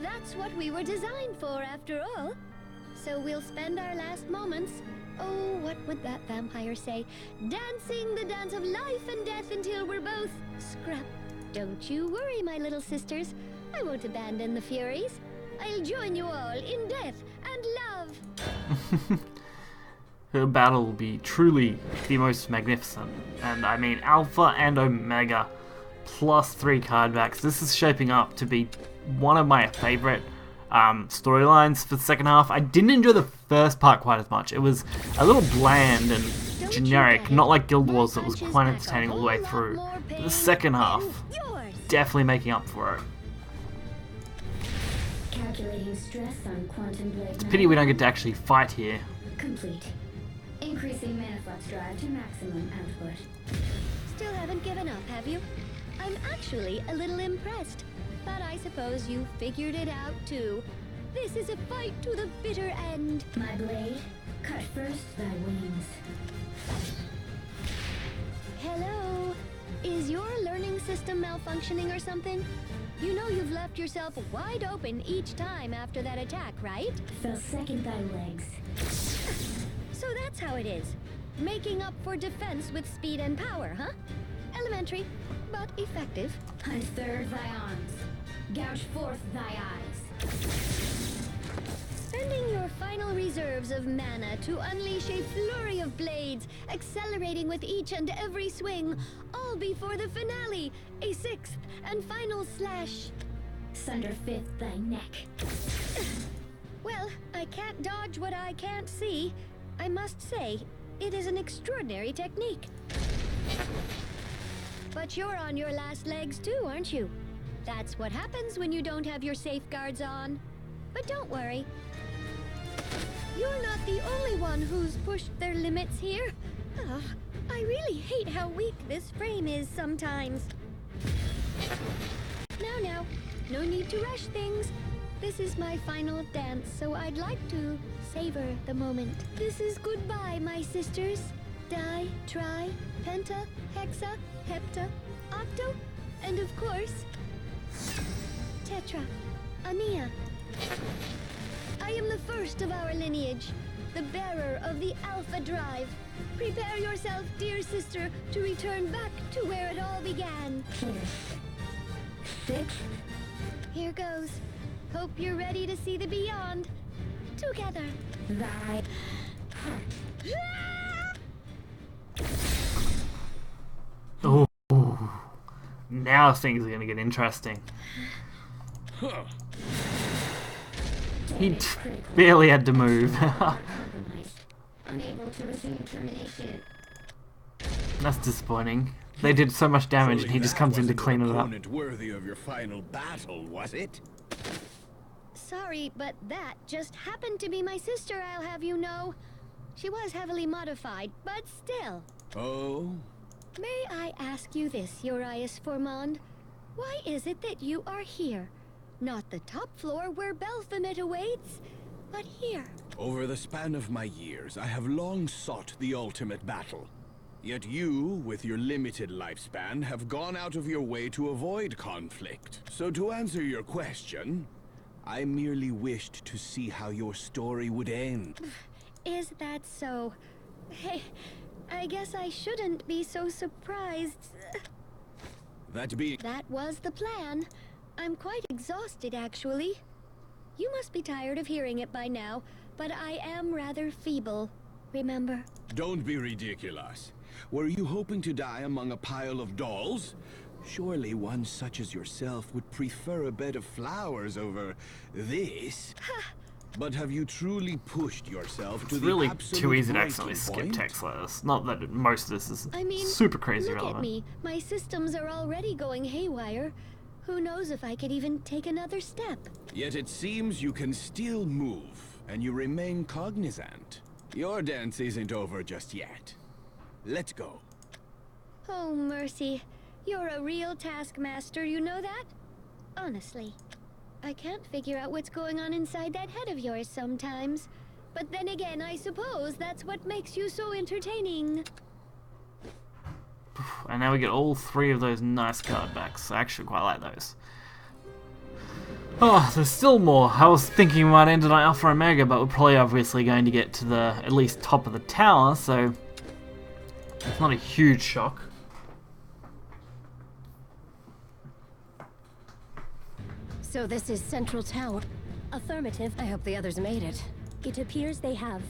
That's what we were designed for, after all. So we'll spend our last moments, oh, what would that vampire say? Dancing the dance of life and death until we're both scrap. Don't you worry, my little sisters. I won't abandon the Furies. I'll join you all in death and love. Her battle will be truly the most magnificent. And I mean, Alpha and Omega plus 3 card backs. This is shaping up to be one of my favorite storylines for the second half. I didn't enjoy the first part quite as much. It was a little bland and generic, not like Guild Wars that was quite entertaining all the way through. But the second half, definitely making up for it. Calculating stress on quantum blade. It's a pity we don't get to actually fight here. Complete. Increasing maniflux drive to maximum output. Still haven't given up, have you? I'm actually a little impressed. But I suppose you figured it out too. This is a fight to the bitter end. My blade, cut first thy wings. Hello? Is your learning system malfunctioning or something? You know you've left yourself wide open each time after that attack, right? They'll second thy legs. So that's how it is. Making up for defense with speed and power, huh? Elementary, but effective. Unthird thy arms. Gouge forth thy eyes. Spending your final reserves of mana to unleash a flurry of blades, accelerating with each and every swing, all before the finale, a sixth and final slash. Sunder fifth thy neck. Well, I can't dodge what I can't see. I must say, it is an extraordinary technique. But you're on your last legs too, aren't you? That's what happens when you don't have your safeguards on. But don't worry. You're not the only one who's pushed their limits here. Ugh, I really hate how weak this frame is sometimes. Now, no need to rush things. This is my final dance, so I'd like to savor the moment. This is goodbye, my sisters. Di, tri, penta, hexa, hepta, octo, and of course, tetra, Ania. I am the first of our lineage, the bearer of the Alpha Drive. Prepare yourself, dear sister, to return back to where it all began. Six. Here goes. Hope you're ready to see the beyond. Together. Thy Oh, now things are gonna get interesting. He barely had to move. Unable to resume termination. That's disappointing. They did so much damage and he just comes in to clean it up. Opponent worthy of your final battle, was it? Sorry, but that just happened to be my sister, I'll have you know. She was heavily modified, but still. Oh? May I ask you this, Urias Formond? Why is it that you are here? Not the top floor where Belphomet awaits, but here. Over the span of my years, I have long sought the ultimate battle. Yet you, with your limited lifespan, have gone out of your way to avoid conflict. So to answer your question, I merely wished to see how your story would end. Is that so? Hey, I guess I shouldn't be so surprised. That was the plan. I'm quite exhausted, actually. You must be tired of hearing it by now, but I am rather feeble, remember? Don't be ridiculous. Were you hoping to die among a pile of dolls? Surely one such as yourself would prefer a bed of flowers over this. But have you truly pushed yourself to It's the really absolute too easy to breaking accidentally skip point? text letters. Not that most of this is super crazy look relevant. at me. My systems are already going haywire. Who knows if I could even take another step? Yet it seems you can still move, and you remain cognizant. Your dance isn't over just yet. Let's go. Oh, mercy. You're a real taskmaster, you know that? Honestly. I can't figure out what's going on inside that head of yours sometimes. But then again, I suppose that's what makes you so entertaining. And now we get all three of those nice card backs. I actually quite like those. Oh, there's still more. I was thinking we might end it on Alpha Omega, but we're probably obviously going to get to the at least top of the tower, so it's not a huge shock. So this is Central Tower. Affirmative. I hope the others made it. It appears they have.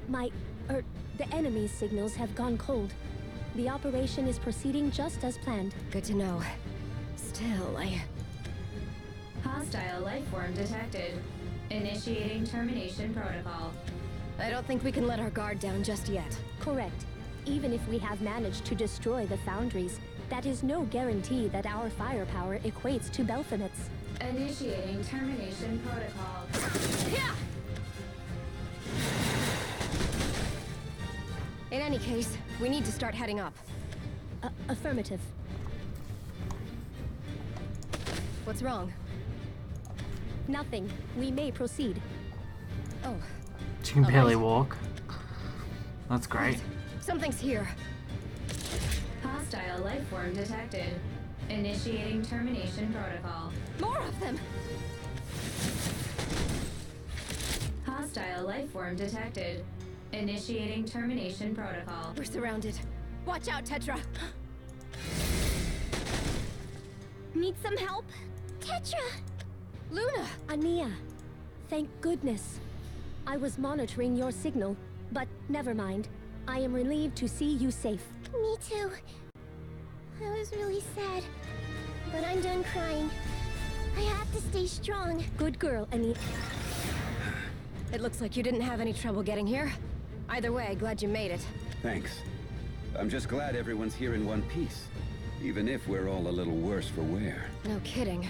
The enemy's signals have gone cold. The operation is proceeding just as planned. Good to know. Still, Hostile life form detected. Initiating termination protocol. I don't think we can let our guard down just yet. Correct. Even if we have managed to destroy the foundries, that is no guarantee that our firepower equates to Belphomet's. Initiating termination protocol. Yeah! In any case, we need to start heading up. Affirmative. What's wrong? Nothing. We may proceed. Oh. She can barely Alright. walk. That's great. Something's here. Hostile life form detected. Initiating termination protocol. More of them! Hostile life form detected. Initiating termination protocol. We're surrounded. Watch out, Tetra! Need some help? Tetra! Luna! Ania, thank goodness. I was monitoring your signal, but never mind. I am relieved to see you safe. Me too. I was really sad. But I'm done crying. I have to stay strong. Good girl, Ania. It looks like you didn't have any trouble getting here. Either way, glad you made it. Thanks. I'm just glad everyone's here in one piece. Even if we're all a little worse for wear. No kidding.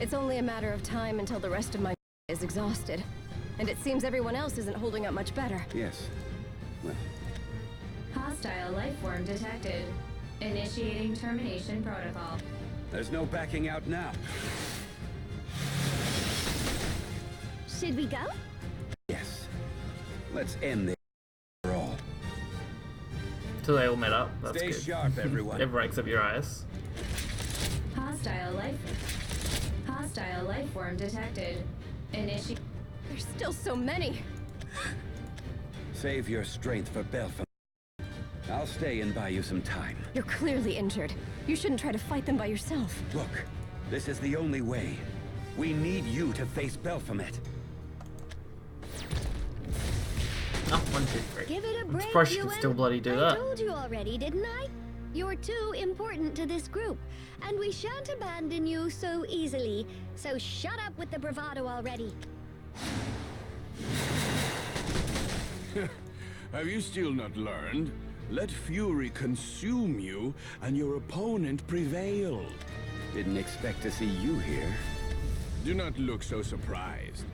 It's only a matter of time until the rest of my is exhausted. And it seems everyone else isn't holding up much better. Yes. Well, Hostile life form detected. Initiating termination protocol. there's no backing out now. Should we go? Yes. Let's end this for all. So they all met up. That's Stay good. sharp, everyone. Everyone except your eyes. Hostile life form detected. Initiate. There's still so many. Save your strength for Belphomet. I'll stay and buy you some time. You're clearly injured. You shouldn't try to fight them by yourself. Look, this is the only way. We need you to face Belphomet. Oh, 1, 2, 3. Give it a I'm break, surprised you Ewan. could still bloody do I that. told you already, didn't I? You're too important to this group, and we shan't abandon you so easily. So shut up with the bravado already. Have you still not learned? Let fury consume you, and your opponent prevail. Didn't expect to see you here. Do not look so surprised.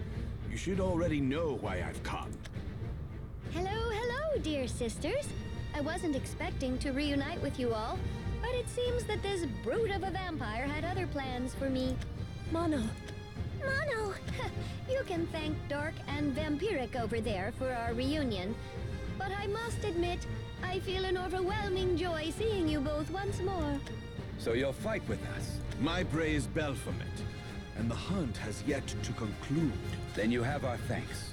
You should already know why I've come. Hello, hello, dear sisters. I wasn't expecting to reunite with you all, but it seems that this brute of a vampire had other plans for me. Mono. Mono! You can thank Dark and Vampiric over there for our reunion. But I must admit, I feel an overwhelming joy seeing you both once more. So you'll fight with us? My prey is Belphomet, and the hunt has yet to conclude. Then you have our thanks.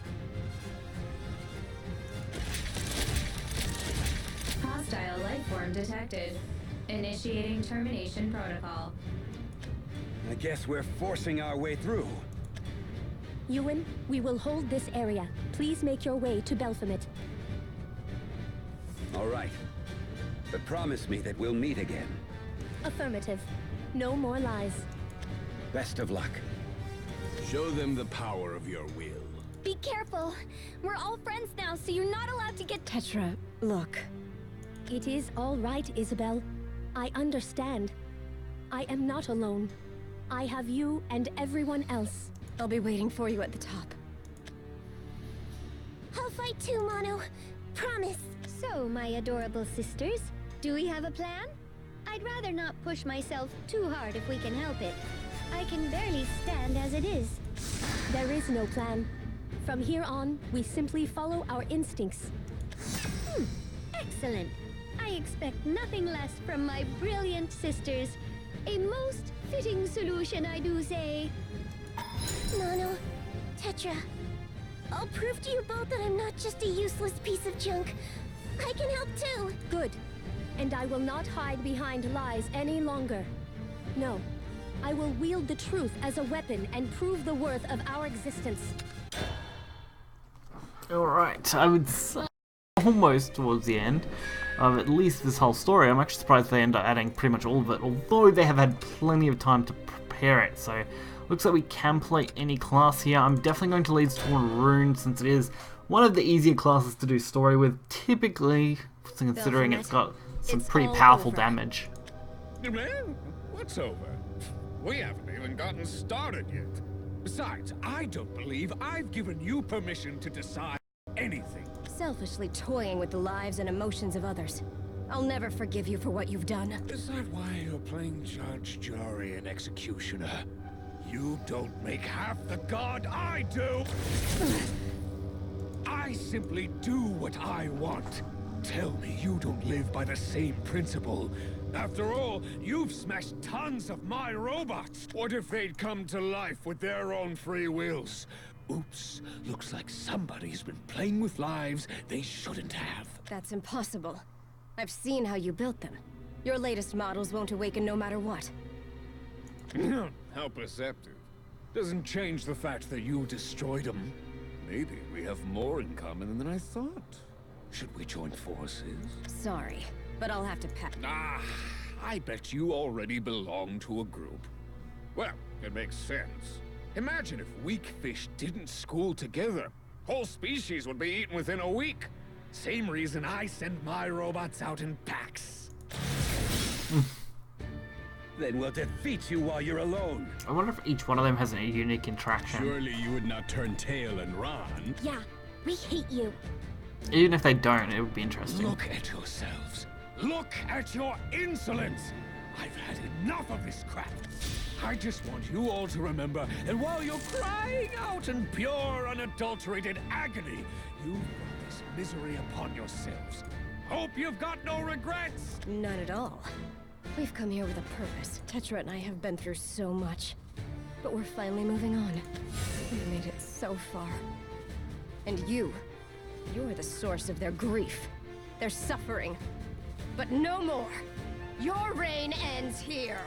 Hostile life form detected. Initiating termination protocol. I guess we're forcing our way through. Ewan, we will hold this area. Please make your way to Belphomet. All right. But promise me that we'll meet again. Affirmative. No more lies. Best of luck. Show them the power of your will. Be careful. We're all friends now, so you're not allowed to get... Tetra, look. It is all right, Isabel. I understand. I am not alone. I have you and everyone else. I'll be waiting for you at the top. I'll fight too, Mono. Promise. So, my adorable sisters, do we have a plan? I'd rather not push myself too hard if we can help it. I can barely stand as it is. There is no plan. From here on, we simply follow our instincts. Excellent. I expect nothing less from my brilliant sisters. A most fitting solution, I do say. Mono, Tetra, I'll prove to you both that I'm not just a useless piece of junk. I can help too. Good. And I will not hide behind lies any longer. No. I will wield the truth as a weapon and prove the worth of our existence. Alright, I would say almost towards the end of at least this whole story. I'm actually surprised they end up adding pretty much all of it, although they have had plenty of time to prepare it. So, looks like we can play any class here. I'm definitely going to lead toward Rune, since it is one of the easier classes to do story with, typically, considering it's got some pretty powerful damage. Man, what's over? We haven't even gotten started yet. Besides, I don't believe I've given you permission to decide anything. Selfishly toying with the lives and emotions of others. I'll never forgive you for what you've done. Is that why you're playing judge, jury, and executioner? You don't make half the god I do! I simply do what I want. Tell me you don't live by the same principle. After all, you've smashed tons of my robots. What if they'd come to life with their own free wills? Oops, looks like somebody's been playing with lives they shouldn't have. That's impossible. I've seen how you built them. Your latest models won't awaken no matter what. How perceptive. Doesn't change the fact that you destroyed them. Maybe we have more in common than I thought. Should we join forces? Sorry, but I'll have to pack. Ah, I bet you already belong to a group. Well, it makes sense. Imagine if weak fish didn't school together. Whole species would be eaten within a week. Same reason I send my robots out in packs. Then we'll defeat you while you're alone. I wonder if each one of them has a unique interaction. Surely you would not turn tail and run. Yeah, we hate you. Even if they don't, it would be interesting. Look at yourselves. Look at your insolence. I've had enough of this crap. I just want you all to remember that while you're crying out in pure, unadulterated agony, you brought this misery upon yourselves. Hope you've got no regrets. None at all. We've come here with a purpose. Tetra and I have been through so much. But we're finally moving on. We've made it so far. And you're the source of their grief. Their suffering. But no more. Your reign ends here.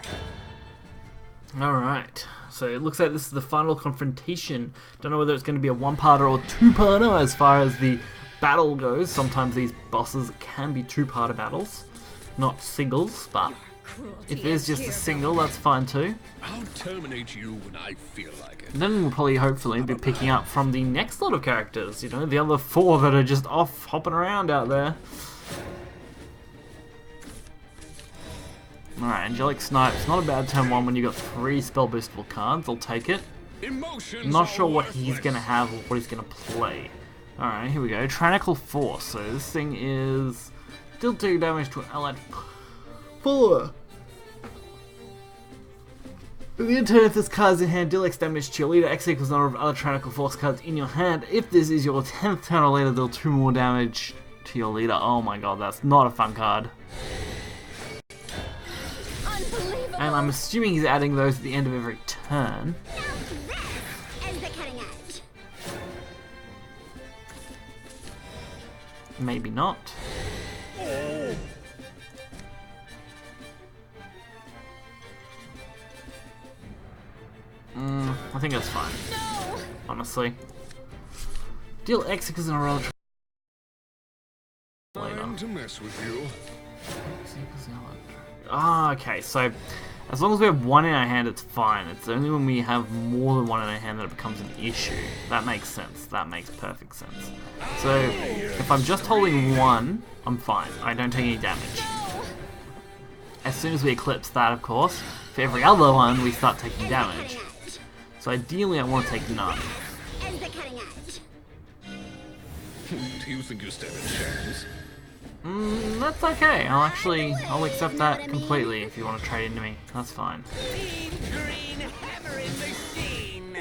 Alright, so it looks like this is the final confrontation. Don't know whether it's going to be a one-parter or two-parter as far as the battle goes. Sometimes these bosses can be two-parter battles, not singles, but if there's just a single, that's fine too. I'll terminate you when I feel like it. And then we'll probably, hopefully, be picking up from the next lot of characters, you know, the other 4 that are just off hopping around out there. Alright, Angelic Snipe's not a bad turn 1 when you got 3 spell boostable cards. I'll take it. I'm not sure what he's going to have or what he's going to play. Alright, here we go. Tyrannical Force. So this thing is... Deal 2 damage to an allied 4. At the end turn, if this card is in hand, deal X damage to your leader. X equals the number of other Tyrannical Force cards in your hand. If this is your 10th turn or later, deal 2 more damage to your leader. Oh my god, that's not a fun card. And I'm assuming he's adding those at the end of every turn. Maybe not. I think that's fine. Honestly. Deal X because in a roll. Time to mess with you. Ah, okay, so as long as we have 1 in our hand, it's fine. It's only when we have more than 1 in our hand that it becomes an issue. That makes sense. That makes perfect sense. So, if I'm just holding 1, I'm fine. I don't take any damage. As soon as we eclipse that, of course, for every other one, we start taking damage. So ideally, I want to take none. Do you think you stand a chance? That's okay. I'll accept that completely if you want to trade into me. That's fine. Green hammering machine.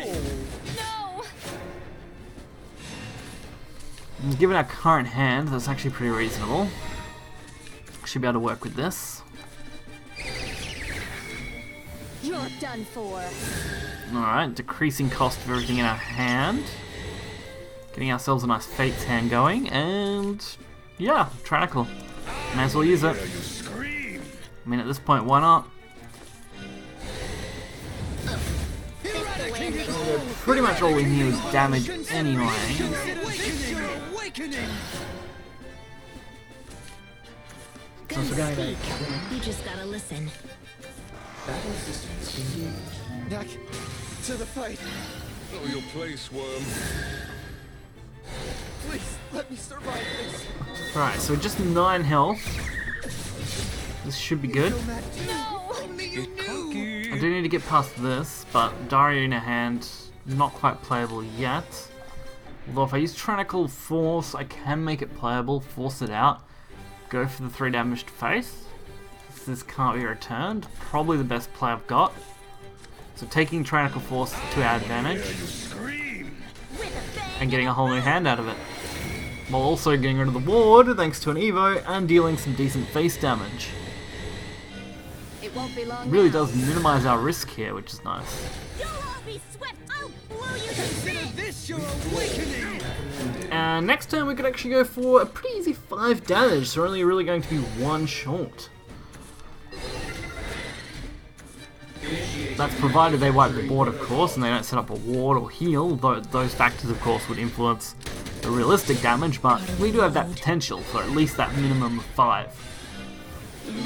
No! Given our current hand, that's actually pretty reasonable. Should be able to work with this. You're done for. Alright, decreasing cost of everything in our hand. Getting ourselves a nice Fate's hand going, and yeah, Tyrannical. May as well use it. I mean, at this point, why not? Pretty much all we need is damage anyway. Don't speak. You just gotta listen. Back to the fight. Oh, your place, worm. Please, let me survive this. Right, so just 9 health. This should be good. I do need to get past this, but Dario in a hand, not quite playable yet. Although if I use Tyrannical Force, I can make it playable, force it out. Go for the 3 damage to face. This can't be returned. Probably the best play I've got. So taking Tyrannical Force to our advantage. And getting a whole new hand out of it. While also getting rid of the ward, thanks to an Evo, and dealing some decent face damage. It won't be long. Really now. does minimize our risk here, which is nice. You'll all be swept. I'll blow you to Consider bits. this your awakening! And next turn we could actually go for a pretty easy 5 damage, so we're only really going to be 1 short. That's provided they wipe the board, of course, and they don't set up a ward or heal, though those factors, of course, would influence the realistic damage, but we do have that potential for at least that minimum of 5.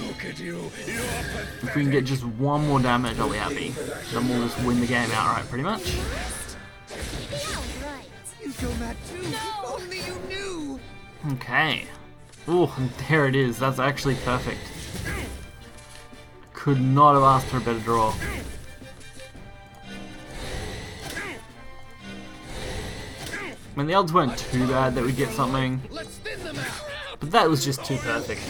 Look at you. You're If we can get just 1 more damage, I'll be happy. Then we'll just win the game outright, pretty much. You go mad too! If only you knew! Okay. Oh, and there it is. That's actually perfect. Could not have asked for a better draw. I mean, the odds weren't too bad that we'd get something, but that was just too perfect.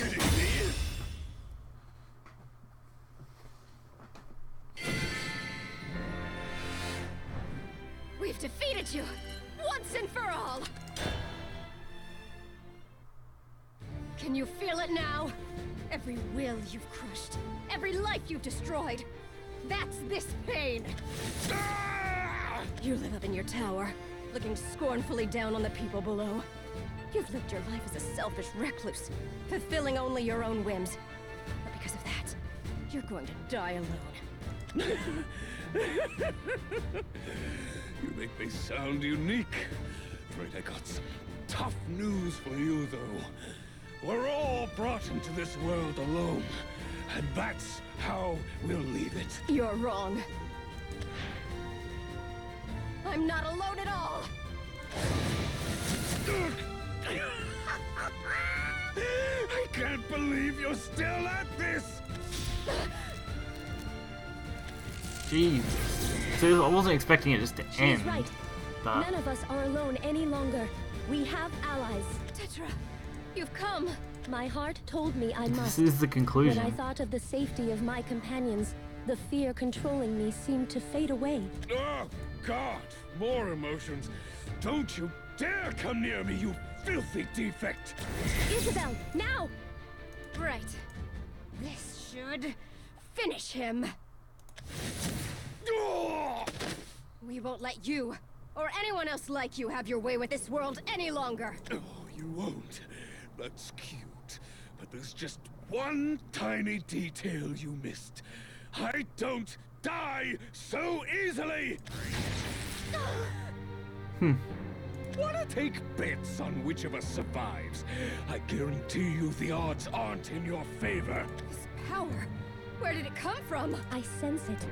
We've defeated you once and for all. Can you feel it now? Every will you've crushed, every life you've destroyed. That's this pain. You live up in your tower, looking scornfully down on the people below. You've lived your life as a selfish recluse, fulfilling only your own whims. But because of that, you're going to die alone. You make me sound unique. Afraid I got some tough news for you, though. We're all brought into this world alone, and that's how we'll leave it. You're wrong. I'm not alone at all. I can't believe you're still at this! Jeez. So I wasn't expecting it just to end. She's right. But None of us are alone any longer. We have allies. Tetra, you've come. My heart told me I must. this is the conclusion. When I thought of the safety of my companions, the fear controlling me seemed to fade away. Oh, God! More emotions! Don't you dare come near me, you filthy defect! Isabel, now! Right. This should finish him. Oh! We won't let you, or anyone else like you, have your way with this world any longer. Oh, you won't. That's cute. But there's just one tiny detail you missed. I don't die so easily! Wanna take bets on which of us survives? I guarantee you the odds aren't in your favor. This power, where did it come from? I sense it.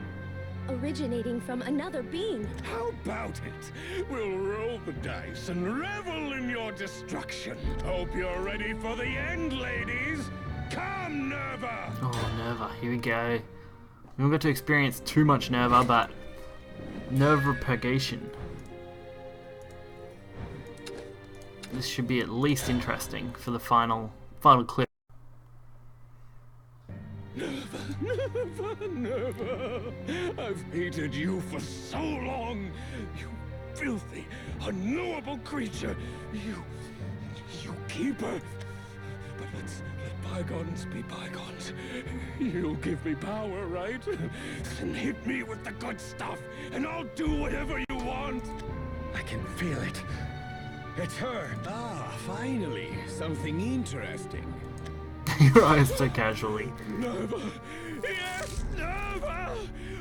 Originating from another being. How about it? We'll roll the dice and revel in your destruction. Hope you're ready for the end, ladies. Come, Nerva! Oh, Nerva, here we go. We don't get to experience too much Nerva, but Nerva purgation. This should be at least interesting for the final clip. Nerva, I've hated you for so long. You filthy, unknowable creature. You keeper. But let's let bygones be bygones. You'll give me power, right? Then hit me with the good stuff, and I'll do whatever you want. I can feel it. It's her. Ah, finally, something interesting. Your eyes so casually. Nerva! Yes, Nerva!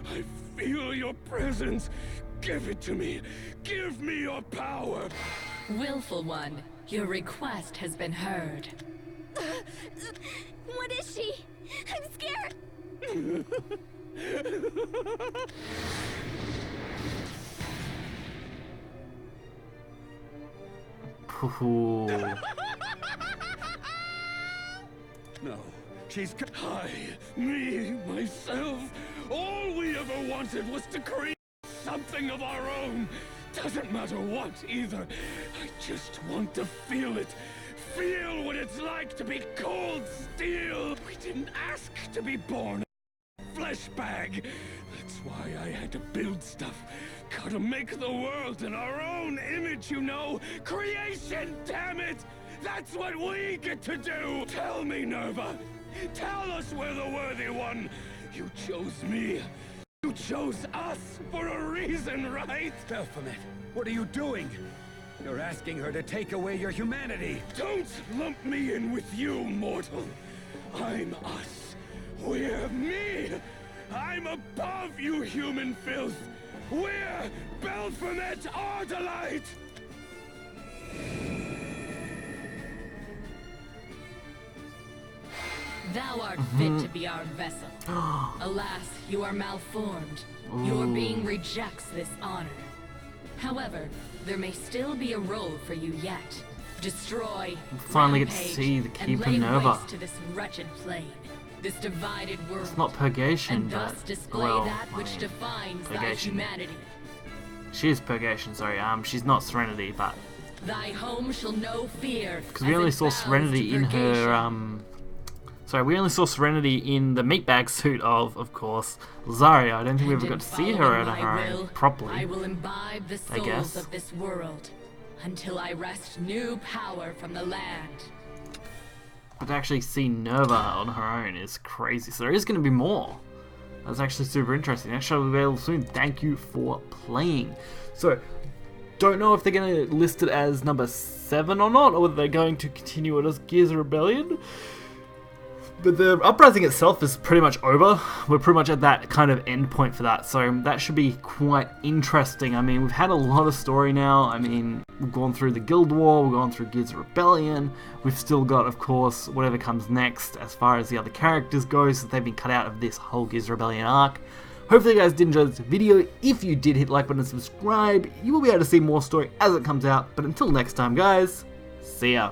I feel your presence. Give it to me. Give me your power. Willful one, your request has been heard. What is she? I'm scared. Ooh. No, she's... Me, myself, all we ever wanted was to create something of our own. Doesn't matter what, either. I just want to feel it. Feel what it's like to be cold steel. We didn't ask to be born a flesh bag. That's why I had to build stuff. Gotta make the world in our own image, you know. Creation, damn it! That's what we get to do! Tell me, Nerva, Tell us we're the worthy one! You chose me! You chose us for a reason, right? Belphomet, what are you doing? You're asking her to take away your humanity! Don't lump me in with you, mortal! I'm us! We're me! I'm above you, human filth! We're Belphomet Ardalite! Thou art fit to be our vessel. Alas, you are malformed. Your being rejects this honor. However, there may still be a role for you yet. Destroy, Finally get to rampage, see the and Keeper lay Nova. waste to this wretched plane, this divided world. It's not purgation, and thus but display well, that I which mean, defines thy purgation. humanity. She is purgation, sorry. She's not Serenity, but Thy home shall know fear. because we only saw Serenity in her sorry, we only saw Serenity in the meatbag suit of course, Zarya. I don't think we ever got to see her at her own properly. I will imbibe the I guess. souls of this world until I wrest new power from the land. But to actually see Nerva on her own is crazy. So there is going to be more. That's actually super interesting. That show will be available soon. Thank you for playing. So, don't know if they're going to list it as number 7 or not, or whether they're going to continue it as Gears of Rebellion. But the Uprising itself is pretty much over. We're pretty much at that kind of end point for that, so that should be quite interesting. I mean, we've had a lot of story now. I mean, we've gone through the Guild War, we've gone through Gears of Rebellion. We've still got, of course, whatever comes next as far as the other characters go, so they've been cut out of this whole Gears of Rebellion arc. Hopefully you guys did enjoy this video. If you did, hit the like button and subscribe. You will be able to see more story as it comes out. But until next time, guys, see ya.